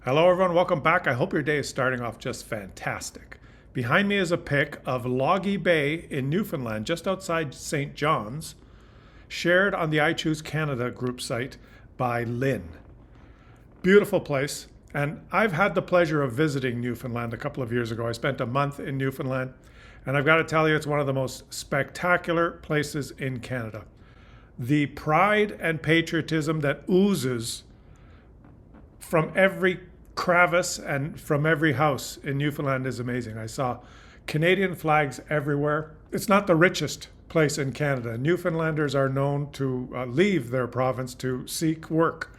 Hello everyone, welcome back. I hope your day is starting off just fantastic. Behind me is a pic of Loggy Bay in Newfoundland, just outside St. John's, shared on the I Choose Canada group site by Lynn. Beautiful place, and I've had the pleasure of visiting Newfoundland a couple of years ago. I spent a month in Newfoundland, and I've got to tell you, it's one of the most spectacular places in Canada. The pride and patriotism that oozes from every crevice and from every house in Newfoundland is amazing. I saw Canadian flags everywhere. It's not the richest place in Canada. Newfoundlanders are known to leave their province to seek work.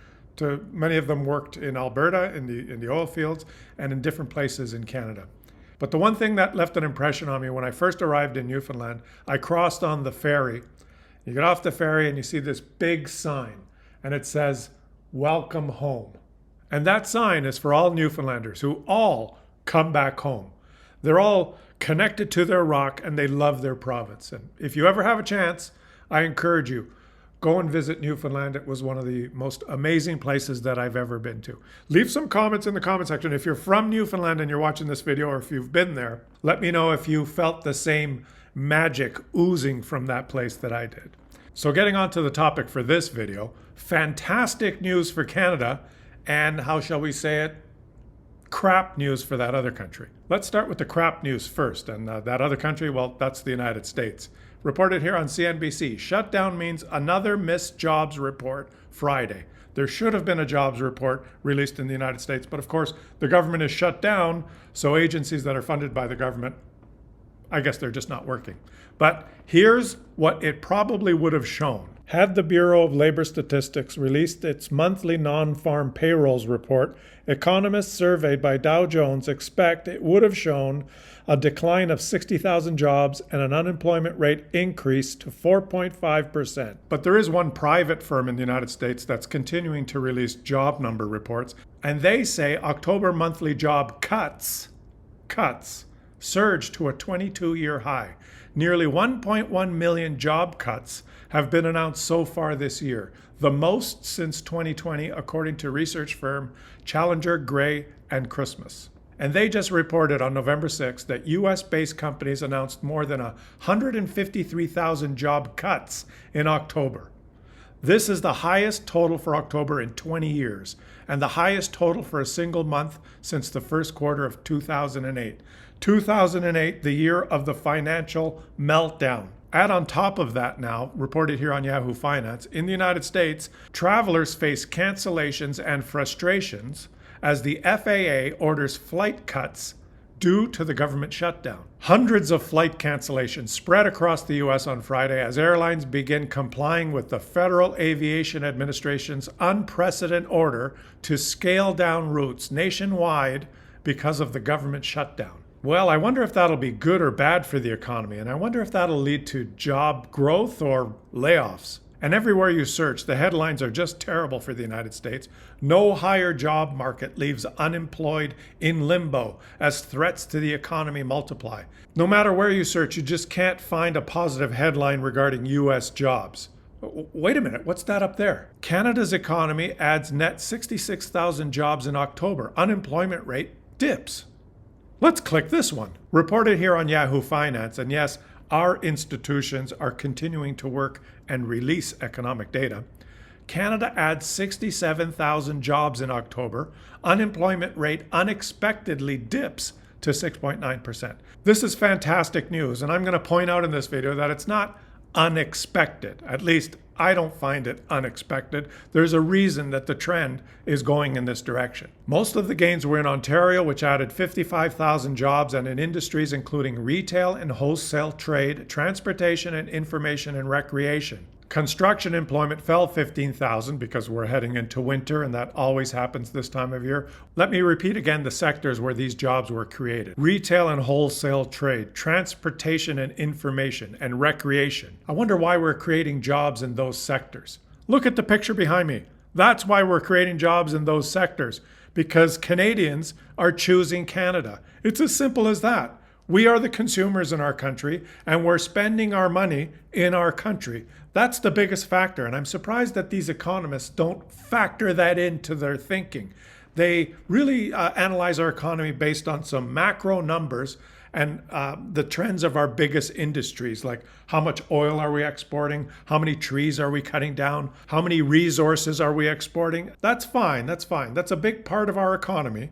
Many of them worked in Alberta, in the oil fields, and in different places in Canada. But the one thing that left an impression on me when I first arrived in Newfoundland, I crossed on the ferry. You get off the ferry and you see this big sign, and it says, "Welcome home." And that sign is for all Newfoundlanders who all come back home. They're all connected to their rock and they love their province. And if you ever have a chance, I encourage you, go and visit Newfoundland. It was one of the most amazing places that I've ever been to. Leave some comments in the comment section. If you're from Newfoundland and you're watching this video, or if you've been there, let me know if you felt the same magic oozing from that place that I did. So getting on to the topic for this video, fantastic news for Canada, and how shall we say it, crap news for that other country. Let's start with the crap news first, and that other country, well, that's the United States. Reported here on CNBC, shutdown means another missed jobs report Friday. There should have been a jobs report released in the United States, but of course the government is shut down, so agencies that are funded by the government, I guess they're just not working. But here's what it probably would have shown. Had the Bureau of Labor Statistics released its monthly non-farm payrolls report, economists surveyed by Dow Jones expect it would have shown a decline of 60,000 jobs and an unemployment rate increase to 4.5%. But there is one private firm in the United States that's continuing to release job number reports, and they say October monthly job cuts surged to a 22-year high. Nearly 1.1 million job cuts have been announced so far this year, the most since 2020, according to research firm Challenger, Gray and Christmas. And they just reported on November 6th that US-based companies announced more than 153,000 job cuts in October. This is the highest total for October in 20 years, and the highest total for a single month since the first quarter of 2008. 2008, the year of the financial meltdown. Add on top of that now, reported here on Yahoo Finance, in the United States, travelers face cancellations and frustrations as the FAA orders flight cuts due to the government shutdown. Hundreds of flight cancellations spread across the U.S. on Friday as airlines begin complying with the Federal Aviation Administration's unprecedented order to scale down routes nationwide because of the government shutdown. Well, I wonder if that'll be good or bad for the economy, and I wonder if that'll lead to job growth or layoffs. And everywhere you search, the headlines are just terrible for the United States. No higher job market leaves unemployed in limbo as threats to the economy multiply. No matter where you search, you just can't find a positive headline regarding U.S. jobs. Wait a minute, what's that up there? Canada's economy adds net 66,000 jobs in October. Unemployment rate dips. Let's click this one. Reported here on Yahoo Finance, and yes, our institutions are continuing to work and release economic data. Canada adds 67,000 jobs in October. Unemployment rate unexpectedly dips to 6.9%. This is fantastic news, and I'm going to point out in this video that it's not unexpected. At least I don't find it unexpected. There's a reason that the trend is going in this direction. Most of the gains were in Ontario, which added 55,000 jobs, and in industries including retail and wholesale trade, transportation and information and recreation. Construction employment fell 15,000 because we're heading into winter, and that always happens this time of year. Let me repeat again the sectors where these jobs were created. Retail and wholesale trade, transportation and information, and recreation. I wonder why we're creating jobs in those sectors. Look at the picture behind me. That's why we're creating jobs in those sectors, because Canadians are choosing Canada. It's as simple as that. We are the consumers in our country, and we're spending our money in our country. That's the biggest factor, and I'm surprised that these economists don't factor that into their thinking. They really analyze our economy based on some macro numbers and the trends of our biggest industries, like how much oil are we exporting, how many trees are we cutting down, how many resources are we exporting. That's fine. That's fine. That's a big part of our economy.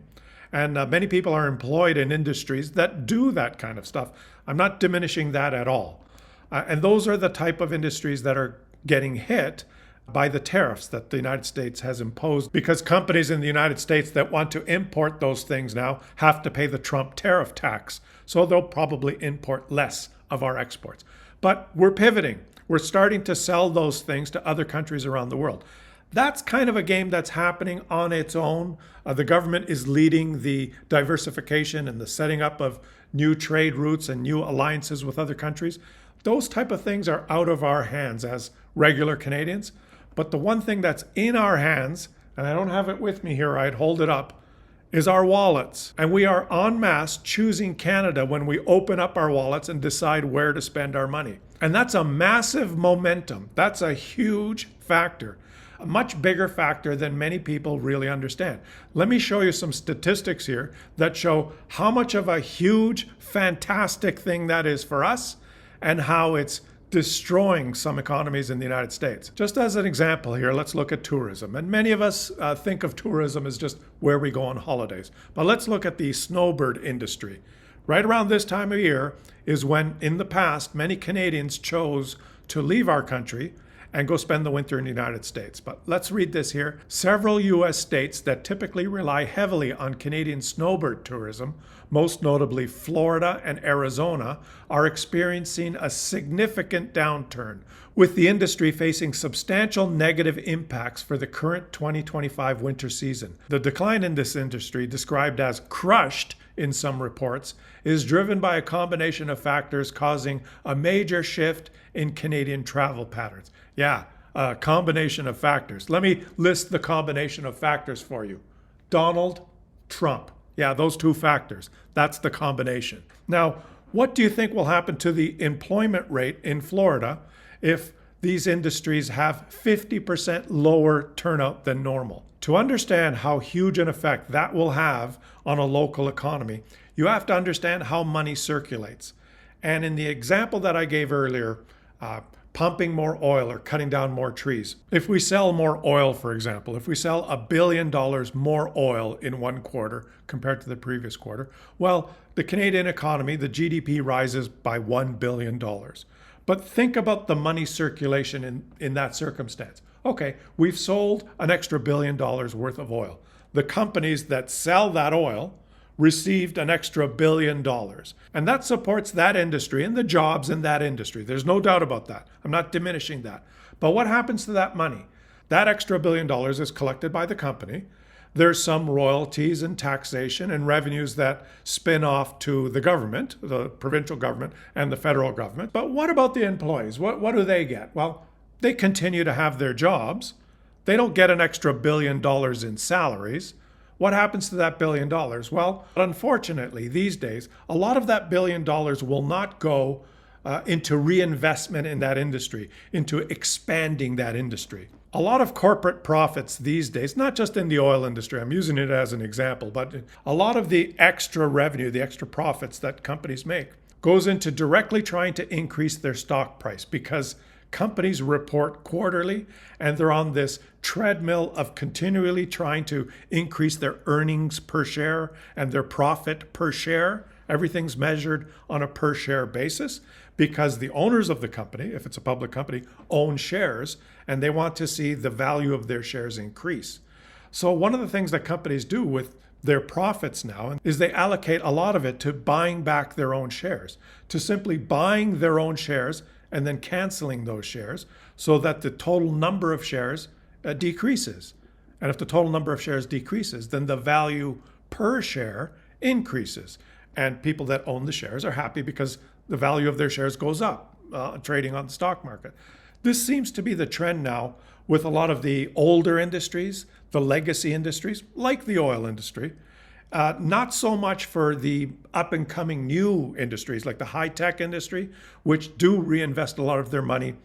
And many people are employed in industries that do that kind of stuff. I'm not diminishing that at all. And those are the type of industries that are getting hit by the tariffs that the United States has imposed, because companies in the United States that want to import those things now have to pay the Trump tariff tax. So they'll probably import less of our exports. But we're pivoting. We're starting to sell those things to other countries around the world. That's kind of a game that's happening on its own. The government is leading the diversification and the setting up of new trade routes and new alliances with other countries. Those type of things are out of our hands as regular Canadians. But the one thing that's in our hands, and I don't have it with me here, I'd hold it up, is our wallets. And we are en masse choosing Canada when we open up our wallets and decide where to spend our money. And that's a massive momentum. That's a huge factor, a much bigger factor than many people really understand. Let me show you some statistics here that show how much of a huge, fantastic thing that is for us and how it's destroying some economies in the United States. Just as an example here, let's look at tourism. And many of us think of tourism as just where we go on holidays. But let's look at the snowbird industry. Right around this time of year is when, in the past, many Canadians chose to leave our country and go spend the winter in the United States. But let's read this here. Several U.S. states that typically rely heavily on Canadian snowbird tourism, most notably Florida and Arizona, are experiencing a significant downturn, with the industry facing substantial negative impacts for the current 2025 winter season. The decline in this industry, described as crushed in some reports, is driven by a combination of factors causing a major shift in Canadian travel patterns. Yeah, a combination of factors. Let me list the combination of factors for you. Donald Trump. Yeah, those two factors. That's the combination. Now, what do you think will happen to the employment rate in Florida if these industries have 50% lower turnout than normal? To understand how huge an effect that will have on a local economy, you have to understand how money circulates. And in the example that I gave earlier, pumping more oil or cutting down more trees. If we sell more oil, for example, if we sell $1 billion more oil in one quarter compared to the previous quarter, well, the Canadian economy, the GDP rises by $1 billion. But think about the money circulation in that circumstance. Okay, we've sold an extra $1 billion worth of oil. The companies that sell that oil received an extra $1 billion. And that supports that industry and the jobs in that industry. There's no doubt about that. I'm not diminishing that. But what happens to that money? That extra $1 billion is collected by the company. There's some royalties and taxation and revenues that spin off to the government, the provincial government and the federal government. But what about the employees? What do they get? Well, they continue to have their jobs. They don't get an extra $1 billion in salaries. What happens to that $1 billion? Well, unfortunately, these days, a lot of that $1 billion will not go into reinvestment in that industry, into expanding that industry. A lot of corporate profits these days, not just in the oil industry, I'm using it as an example, but a lot of the extra revenue, the extra profits that companies make, goes into directly trying to increase their stock price, because companies report quarterly and they're on this treadmill of continually trying to increase their earnings per share and their profit per share. Everything's measured on a per share basis because the owners of the company, if it's a public company, own shares and they want to see the value of their shares increase. So one of the things that companies do with their profits now is they allocate a lot of it to buying back their own shares, to simply buying their own shares and then canceling those shares so that the total number of shares decreases. And if the total number of shares decreases, then the value per share increases. And people that own the shares are happy because the value of their shares goes up, trading on the stock market. This seems to be the trend now with a lot of the older industries, the legacy industries, like the oil industry. Not so much for the up-and-coming new industries like the high-tech industry, which do reinvest a lot of their money,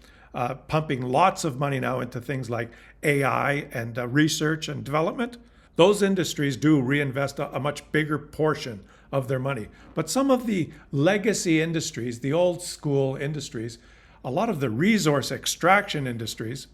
pumping lots of money now into things like AI and research and development. Those industries do reinvest a much bigger portion of their money. But some of the legacy industries, the old school industries, a lot of the resource extraction industries,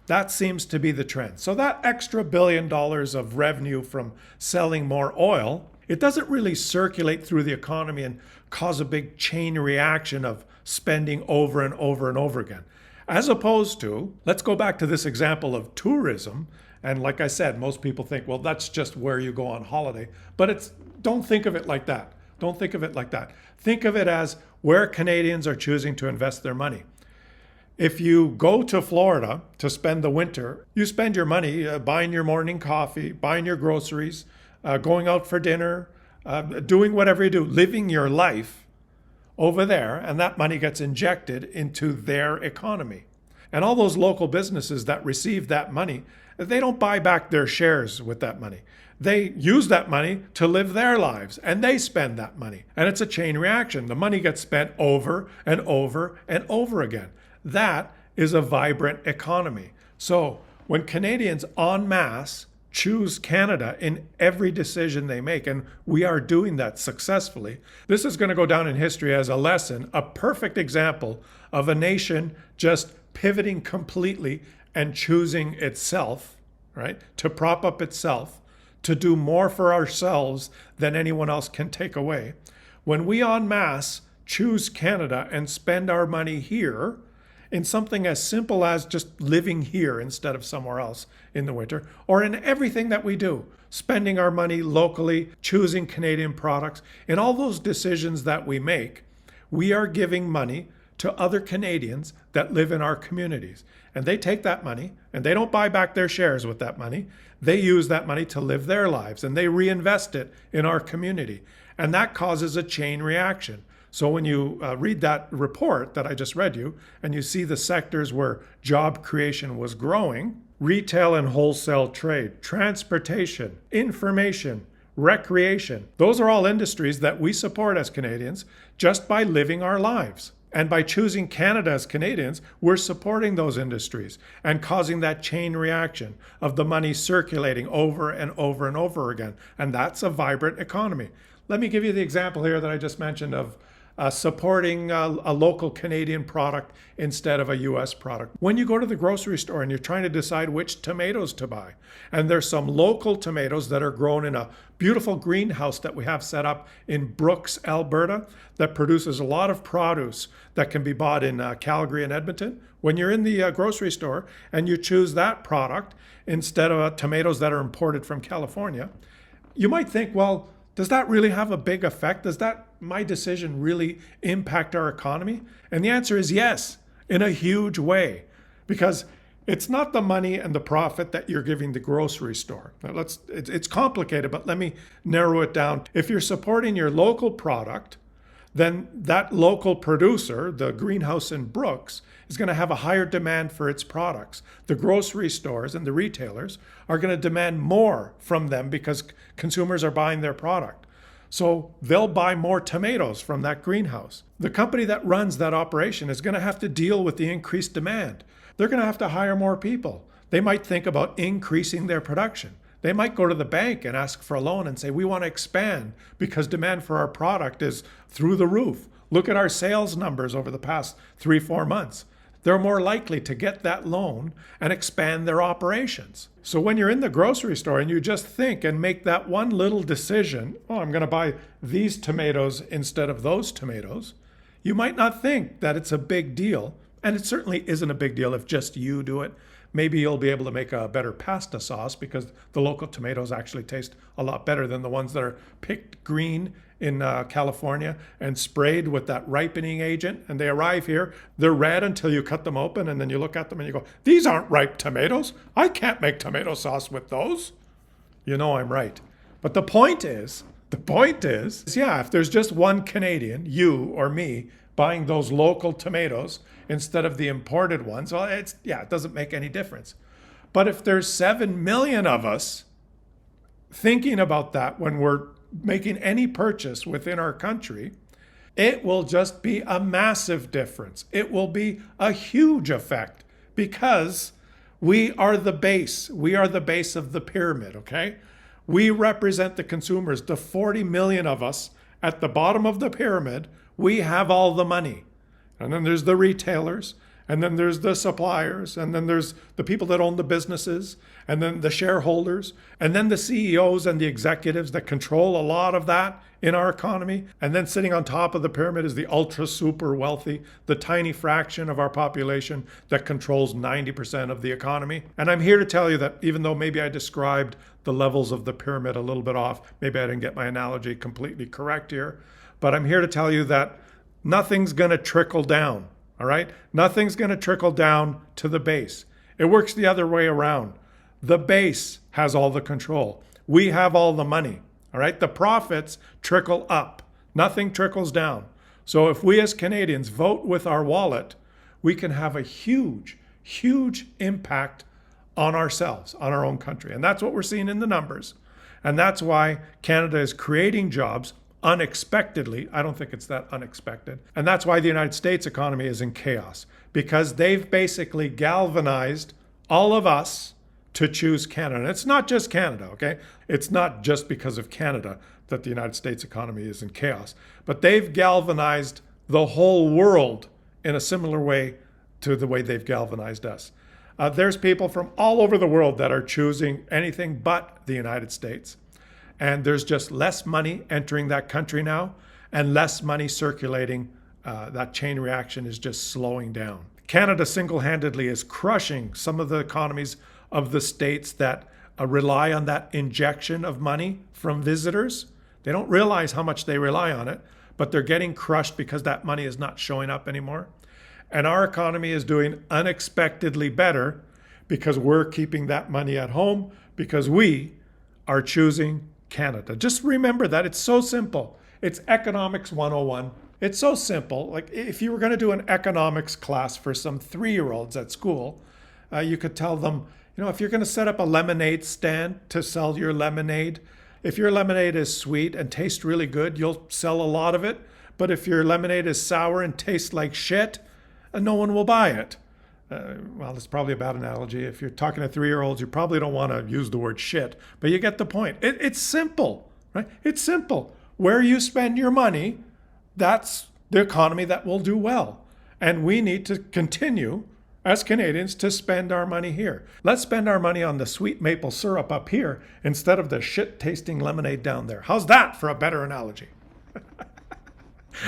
that seems to be the trend. So that extra $1 billion of revenue from selling more oil, it doesn't really circulate through the economy and cause a big chain reaction of spending over and over and over again. As opposed to, let's go back to this example of tourism. And like I said, most people think, well, that's just where you go on holiday. But don't think of it like that. Don't think of it like that. Think of it as where Canadians are choosing to invest their money. If you go to Florida to spend the winter, you spend your money buying your morning coffee, buying your groceries, going out for dinner, doing whatever you do, living your life over there, and that money gets injected into their economy. And all those local businesses that receive that money, they don't buy back their shares with that money. They use that money to live their lives, and they spend that money. And it's a chain reaction. The money gets spent over and over and over again. That is a vibrant economy. So when Canadians en masse choose Canada in every decision they make, and we are doing that successfully, this is going to go down in history as a lesson, a perfect example of a nation just pivoting completely and choosing itself, right, to prop up itself, to do more for ourselves than anyone else can take away. When we en masse choose Canada and spend our money here in something as simple as just living here instead of somewhere else in the winter, or in everything that we do, spending our money locally, choosing Canadian products, in all those decisions that we make, we are giving money to other Canadians that live in our communities. And they take that money and they don't buy back their shares with that money. They use that money to live their lives and they reinvest it in our community. And that causes a chain reaction. So when you read that report that I just read you, and you see the sectors where job creation was growing, retail and wholesale trade, transportation, information, recreation, those are all industries that we support as Canadians just by living our lives. And by choosing Canada as Canadians, we're supporting those industries and causing that chain reaction of the money circulating over and over and over again. And that's a vibrant economy. Let me give you the example here that I just mentioned of supporting a local Canadian product instead of a US product. When you go to the grocery store and you're trying to decide which tomatoes to buy, and there's some local tomatoes that are grown in a beautiful greenhouse that we have set up in Brooks, Alberta, that produces a lot of produce that can be bought in Calgary and Edmonton. When you're in the grocery store and you choose that product instead of tomatoes that are imported from California, you might think, well, does that really have a big effect? Does my decision really impact our economy? And the answer is yes, in a huge way, because it's not the money and the profit that you're giving the grocery store. Now it's complicated, but let me narrow it down. If you're supporting your local product, then that local producer, the greenhouse in Brooks, is going to have a higher demand for its products. The grocery stores and the retailers are going to demand more from them because consumers are buying their product. So they'll buy more tomatoes from that greenhouse. The company that runs that operation is going to have to deal with the increased demand. They're going to have to hire more people. They might think about increasing their production. They might go to the bank and ask for a loan and say, we want to expand because demand for our product is through the roof. Look at our sales numbers over the past 3-4 months. They're more likely to get that loan and expand their operations. So when you're in the grocery store and you just think and make that one little decision, oh, I'm going to buy these tomatoes instead of those tomatoes, you might not think that it's a big deal. And it certainly isn't a big deal if just you do it. Maybe you'll be able to make a better pasta sauce because the local tomatoes actually taste a lot better than the ones that are picked green in California and sprayed with that ripening agent. And they arrive here, they're red until you cut them open, and then you look at them and you go, these aren't ripe tomatoes. I can't make tomato sauce with those. You know I'm right. But the point is, yeah, if there's just one Canadian, you or me, buying those local tomatoes instead of the imported ones, well, it doesn't make any difference. But if there's 7 million of us thinking about that when we're making any purchase within our country, it will just be a massive difference. It will be a huge effect because we are the base. We are the base of the pyramid, okay? We represent the consumers, the 40 million of us at the bottom of the pyramid. We have all the money. And then there's the retailers, and then there's the suppliers, and then there's the people that own the businesses, and then the shareholders, and then the CEOs and the executives that control a lot of that in our economy. And then sitting on top of the pyramid is the ultra super wealthy, the tiny fraction of our population that controls 90% of the economy. And I'm here to tell you that even though maybe I described the levels of the pyramid a little bit off, maybe I didn't get my analogy completely correct here, but I'm here to tell you that nothing's going to trickle down. All right? Nothing's going to trickle down to the base. It works the other way around. The base has all the control. We have all the money. All right? The profits trickle up. Nothing trickles down. So if we as Canadians vote with our wallet, we can have a huge, huge impact on ourselves, on our own country. And that's what we're seeing in the numbers. And that's why Canada is creating jobs unexpectedly. I don't think it's that unexpected. And that's why the United States economy is in chaos, because they've basically galvanized all of us to choose Canada. And it's not just Canada, okay? It's not just because of Canada that the United States economy is in chaos, but they've galvanized the whole world in a similar way to the way they've galvanized us. There's people from all over the world that are choosing anything but the United States. And there's just less money entering that country now and less money circulating. That chain reaction is just slowing down. Canada single-handedly is crushing some of the economies of the states that rely on that injection of money from visitors. They don't realize how much they rely on it, but they're getting crushed because that money is not showing up anymore. And our economy is doing unexpectedly better because we're keeping that money at home, because we are choosing Canada. Just remember that. It's so simple. It's economics 101. It's so simple. Like if you were going to do an economics class for some 3-year-olds at school, you could tell them, if you're going to set up a lemonade stand to sell your lemonade, if your lemonade is sweet and tastes really good, you'll sell a lot of it. But if your lemonade is sour and tastes like shit, no one will buy it. Well, that's probably a bad analogy. If you're talking to 3-year-olds, you probably don't want to use the word shit, but you get the point. It's simple, right? It's simple. Where you spend your money, that's the economy that will do well. And we need to continue, as Canadians, to spend our money here. Let's spend our money on the sweet maple syrup up here instead of the shit-tasting lemonade down there. How's that for a better analogy?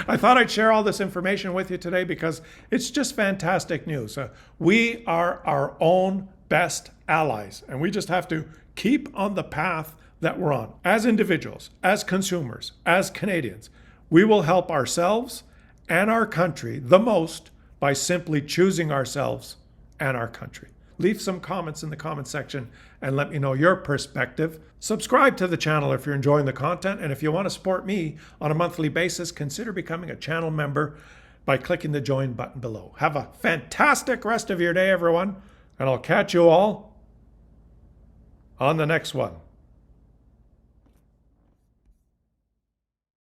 I thought I'd share all this information with you today because it's just fantastic news. We are our own best allies, and we just have to keep on the path that we're on. As individuals, as consumers, as Canadians, we will help ourselves and our country the most by simply choosing ourselves and our country. Leave some comments in the comment section and let me know your perspective. Subscribe to the channel if you're enjoying the content. And if you want to support me on a monthly basis, consider becoming a channel member by clicking the join button below. Have a fantastic rest of your day, everyone. And I'll catch you all on the next one.